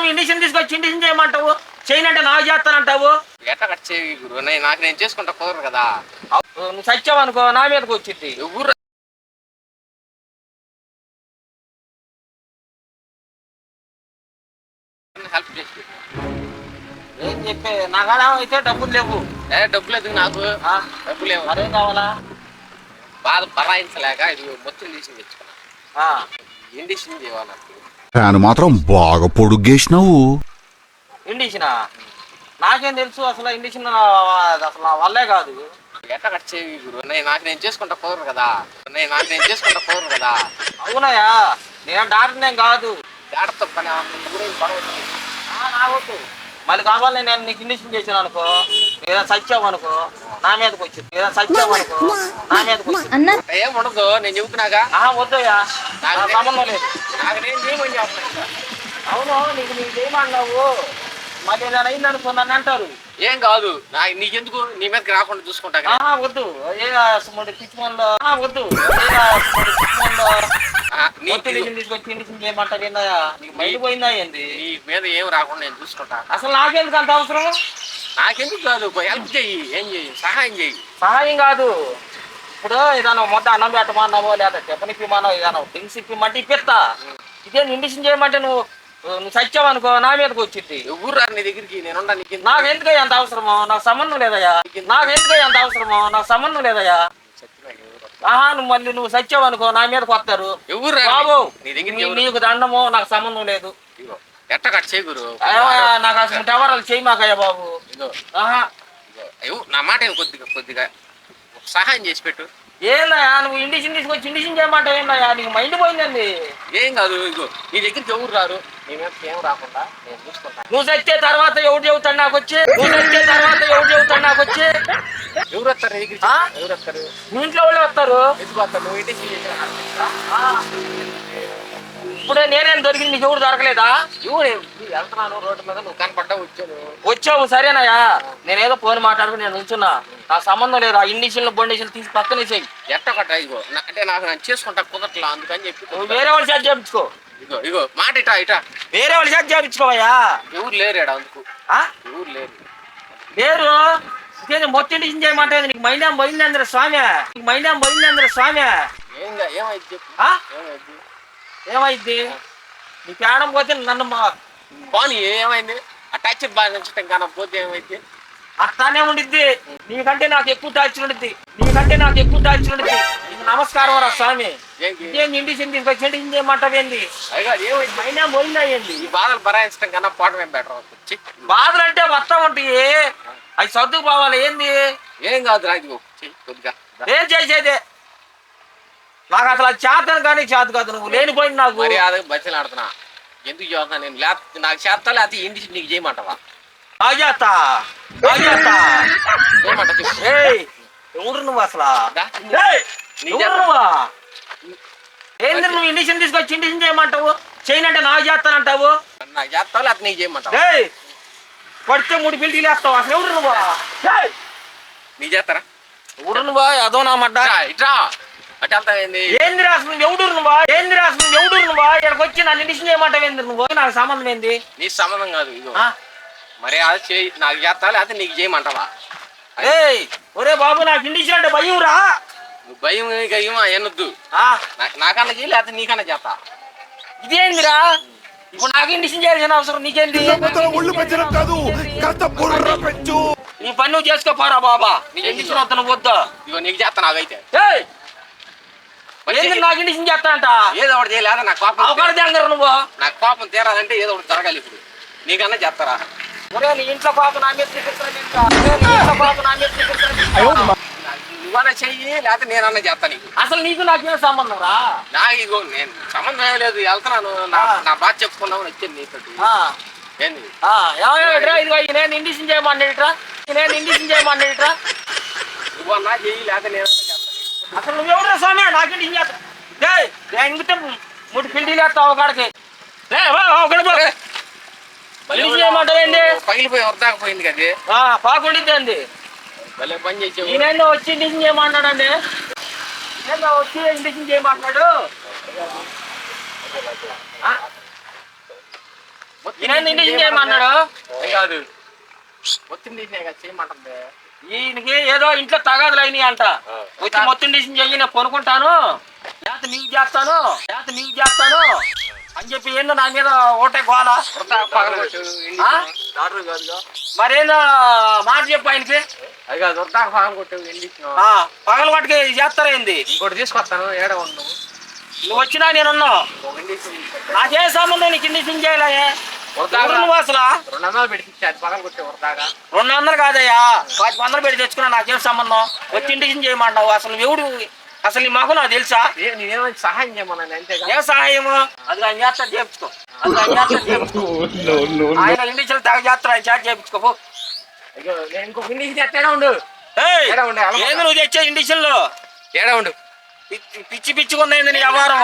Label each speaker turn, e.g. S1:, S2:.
S1: నువ్వు ఇండిషన్ తీసుకొచ్చి ఇండిషన్ చేయమంటావు? చేయనంటే నాకు చేస్తానంటావు.
S2: ఎట్లా కట్ చేయి గురు, నాకు నేను చేసుకుంటా కుదరదు కదా.
S1: నువ్వు సచ్చావనుకో నా మీదకి వచ్చింది.
S2: ఎవరు హెల్ప్ చేసి
S1: ఏం చెప్పే నా కాడ అయితే డబ్బులు లేవు.
S2: డబ్బులు ఎందుకు నాకు? డబ్బులు లేవు.
S1: అదేం కావాలా?
S2: బాధ బరాయించలేక ఇది మొత్తం తీసి తెచ్చుకున్నా. ఇండిషన్ చేయాలి నాకు.
S3: ఫ్యాన్ మాత్రం బాగా పొడుగేసినావు.
S1: ఇండిషనా? నాకేం తెలుసు అసలు ఇండిషన్ అసలు నా వల్లే కాదు.
S2: ఎట్లా కట్ చేయి గురు, నాకు నేను చేసుకుంటా కుదరదు కదా. నాకు నేను చేసుకుంటా కుదరదు కదా.
S1: అవునయ్యా, నేను డాక్టర్నేం కాదు.
S2: డాక్టర్తో పని
S1: నాకొద్దు. మళ్ళీ కావాలి నేను నీకు ఇండిషన్ చేసాను అనుకో, ఏదైనా సచ్చావనుకో నా మీదకి వచ్చింది. ఏదైనా సచ్చావనుకో నా మీదకి వచ్చింది.
S2: ఏం ఉండదు, నేను చెబుతున్నాగా.
S1: వద్దయ్యా, నాకు సంబంధం లేదు.
S2: నాకు నేను చేయమని చెప్తున్నా.
S1: అవును, నీకు చేయమన్నావు, మళ్ళీ ఏదైనా అయిందనుకో నన్ను అంటారు.
S2: ఏం కాదు, నీకెందుకు, నీ మీదకి రాకుండా చూసుకుంటా.
S1: వద్దు పిచ్చిమన్లో వద్దు. తీసుకొచ్చి ఇండిషన్ చేయమంటారు. ఏందయ్యా నీకు మైండ్ పోయిందా ఏంది?
S2: నీ మీద ఏం రాకుండా నేను చూసుకుంటా.
S1: అసలు నాకెందుకు అంత అవసరం?
S2: నాకెందుకు కాదు, హెల్ప్ చెయ్యి, ఏం చెయ్యి, సహాయం చెయ్యి.
S1: సహాయం కాదు, ఇప్పుడు ఏదైనా మొత్తం అన్నం పెట్టమన్నావో లేదా టిఫిన్ ఇప్పిమన్నావు, ఏదైనా థింగ్స్ ఇప్పిమంటే ఇప్పిస్తా. ఇదే ఇండిషన్ చేయమంటే నువ్వు సచ్చావనుకో నా మీదకి వచ్చింది.
S2: ఎవరు రా నీ దగ్గరికి? నేను
S1: నాకు ఎందుకయ్యా అంత అవసరమో? నాకు సంబంధం లేదయ్యా. నాకు ఎందుకయ్యా అంత అవసరమో? నాకు సంబంధం లేదయ్యా. నువ్వు మళ్ళీ నువ్వు సచ్చావనుకో నా మీదకి వస్తారు.
S2: ఎవరు
S1: బాబు
S2: నీకు
S1: దండమో, నాకు సంబంధం లేదు.
S2: ఎట్ట కట్ చేయి గురు,
S1: నాకు అసలు ఎవరాలు చేయి మాకయ్యా బాబు.
S2: నా మాట కొద్దిగా సహాయం చేసి పెట్టు.
S1: ఏందయ్యా నువ్వు ఇండిషన్ తీసుకొచ్చి ఇండిషన్ చేయమంటావు? ఏందయ్యా నీకు మైండ్ పోయిందండి.
S2: ఏం కాదు, ఇగో నీ దగ్గరికి ఎవరు రారు, నీ మీద ఏం రాకుండా నేను చూసుకుంటా.
S1: నువ్వు చచ్చే తర్వాత ఎవరు చెబుతాడు నాకు వచ్చి? నువ్వు చచ్చే తర్వాత ఎవరు చెబుతాడు నాకు వచ్చి?
S2: ఎవరు వస్తారు నీ దగ్గరికి? ఎవరు వస్తారు?
S1: మీ ఇంట్లో వాళ్ళే వస్తారు.
S2: ఎందుకు వస్తారు? నువ్వు ఇండిషన్
S1: ఇప్పుడే నేనేం దొరికింది, నీకు ఎవరు దొరకలేదా?
S2: వెళ్తున్నాను రోడ్డు మీద, నువ్వు కనపడ్డా
S1: వచ్చావు సరేనయ్యా. నేనేదో ఫోన్ మాట్లాడుకుని నేను ఉంచున్నా, నాకు సంబంధం లేదు. ఆ ఇండిషన్లు బొండిషన్లు తీసి పక్కనే చెయ్యి.
S2: ఎట్ట కట్ట ఇగో, అంటే నేను చేసుకుంటా కుదరట్లా, అందుకని చెప్పి.
S1: నువ్వు వేరే వాళ్ళ చేత చేయించుకో.
S2: ఇగో మాట ఇటా
S1: వేరే వాళ్ళ చేత చేయించుకోవయ్యా.
S2: ఎవరు లేరు అందుకు. ఎవరు
S1: లేరు మొత్తం ఇండిషన్ చేయమంటే నీకు మైండ్ ఏం పోయింది అందరు స్వామి. నీకు మైండ్ ఏం పోయింది అందరు స్వామి.
S2: ఏమైంది?
S1: ఏమైంది? నీ ప్రాణం పోతే నన్ను
S2: పోనీ ఏమైంది? టచ్ బాగా నచ్చటం కానీ పోతే ఏమైంది?
S1: అట్లానే ఉండిద్ది. నీకంటే నాకు ఎక్కువ టార్చర్ ఉండిద్ది. నీకు నమస్కారం రా స్వామి. ఏంది ఇండిషన్ తీసుకొచ్చి ఇండిషన్ చేయమంటావేంది? మైండ్ ఏం పోయిందా ఏంది?
S2: ఈ బాధలు భరాయించడం కన్నా పోవడమే బెటర్.
S1: బాధలు అంటే వస్తా ఉంటాయి, అవి సర్దుకు పోవాలి. ఏంది?
S2: ఏం కాదు రాజు, కొద్దిగా
S1: ఏం చేసేదే నాకు అసలు చేతను కానీ చేత కాదు. నువ్వు లేనిపోయింది నాకు.
S2: బచ్చలు ఆడుతున్నా ఎందుకు చేస్తున్నా నేను? నాకు చేస్తా లేకపోతే ఇండిషన్ నీకు చేయమంటావా?
S1: ఎవరు నువ్వు అసలు? ఏంది నువ్వు ఇండిషన్ తీసుకొచ్చి ఇండిషన్ చేయమంటావు? చేయనంటే నాకు చేస్తానంటావు.
S2: నాకు చేస్తావు లేకపోతే నీకు చేయమంటావు?
S1: పడితే 3 పిల్టీలు వేస్తావు. అసలు ఎవరు నువ్వు?
S2: నీకు చేస్తారా?
S1: ఎవరు నువ్వా? అదో నా మడ్డ
S2: ఇట్రా అట్లా
S1: ఏంది రాసు ఎవడు నువ్వా? ఇక్కడికి వచ్చి నన్ను ఇండిషన్ చేయమంటావు ఏంది? నువ్వు నాకు సంబంధం ఏంది?
S2: నీ సంబంధం కాదు. ఇగో మరి అది చేయి, నాకు చేస్తా లేకపోతే నీకు చేయమంటావా?
S1: ఒరే బాబు, నాకు ఇండిషన్ అంటే భయం రా.
S2: నువ్వు భయం ఎన్నొద్దు. నాకన్నా చేయి లేకపోతే నీకన్నా చేస్తా.
S1: ఇదేందిరా? ఇప్పుడు నాకు ఇండిషన్ చేయాల్సిన అవసరం నీకేంటి? నీ పని నువ్వు చేసుకోపోరా బాబా. నీకు ఇండిషన్ వద్ద నువ్వు వద్దా?
S2: ఇగో నీకు చేస్తా. నాకైతే
S1: నాకు ఇండిషన్ చేస్తానంట.
S2: ఏదో ఒకటి చేయలేదా? నాకు
S1: కోపం నువ్వు.
S2: నాకు కోపం తీరాలంటే ఏదో ఒకటి జరగాలి. ఇప్పుడు నీకన్నా చేస్తారా?
S1: నీ ఇంట్లో కోపం నా మీద
S2: నువ్వన్నా చెయ్యి లేకపోతే నేనన్నా చేస్తా నీకు.
S1: అసలు నీకు నాకేం సంబంధం రా?
S2: నాకు ఇగో నేను సంబంధం ఏం లేదు, వెళ్తున్నాను. నా బాధ చెప్పుకున్నావు వచ్చింది నీతోటి. ఏంది
S1: ఇదిగో నేను ఇండిషన్ చేయమన్నాడుట్రా.
S2: నువ్వన్నా చెయ్యి లేకపోతే నేనన్నా చేస్తా.
S1: అసలు నువ్వెవరు స్వామి? నాకు ఇండిషన్ చేస్తా. ఇంగితే 3 పిల్టీలు వేస్తావు కాడికి. చేయమంటావేంటి?
S2: పగిలిపోయి వద్దాకపోయింది కదా,
S1: పాకుండిద్ది అండి.
S2: భలే పని చేసావు.
S1: ఈయన వచ్చి ఇండిషన్ చేయమంటాడండి. వచ్చి ఇండిషన్ చేయమంటున్నాడు. ఈయన ఇండిషన్ చేయమన్నాడు.
S2: అది కాదు మొత్తం తీసినా కదా చేయమంటుంది.
S1: ఈయనకి ఏదో ఇంట్లో తగాదులు అయినాయి అంట. వచ్చి మొత్తం ఇండిషన్ చెయ్యి, నేను కొనుక్కుంటాను, లేకపోతే నీకు చేస్తాను అని చెప్పి ఏందో నా మీద ఓటే గోల.
S2: పగలగొట్టు
S1: ఆ?
S2: డాక్టర్ కాదుగా.
S1: మరేందో మాట చెప్పు ఆయనకి.
S2: అది కాదు వృద్ధాక పగలగొట్టు ఇండిషన్.
S1: పగల వాటికి చేస్తారా ఏంది?
S2: ఇంకోటి తీసుకొస్తాను ఏడ ఉండు.
S1: నువ్వు వచ్చినా నేనున్నా,
S2: ఒక ఇండిషన్
S1: నాకే సంబంధం నీకు ఇండిషన్ చేయాలే. నువ్వు అసలు
S2: 200 పెట్టి అది పగలగొట్టే వృద్ధాగా.
S1: 200 కాదయ్యా, 500 పెట్టి తెచ్చుకున్నా, నాకేం సంబంధం? వచ్చి ఇండిషన్ చేయమంటావు. అసలు ఎవడు అసలు నీ మగ నాకు తెలుసా?
S2: నేనేమైనా సహాయం చేయమన్నాను అంతేగా.
S1: ఏ సహాయము? అది ఆయన చేస్తాడు, చేయించుకో. ఆయన ఇండిషన్ తెగ చేస్తాడు, ఆయన చేత చేయించుకో.
S2: అయ్యో నేను ఇంకొక ఇండిషన్ ఎట్టేడా ఉండు.
S1: ఏంది నువ్వు తెచ్చే ఇండిషన్ లో?
S2: ఏడా ఉండు.
S1: పిచ్చి పిచ్చిగా ఉన్నాయింది నీ వ్యవహారం.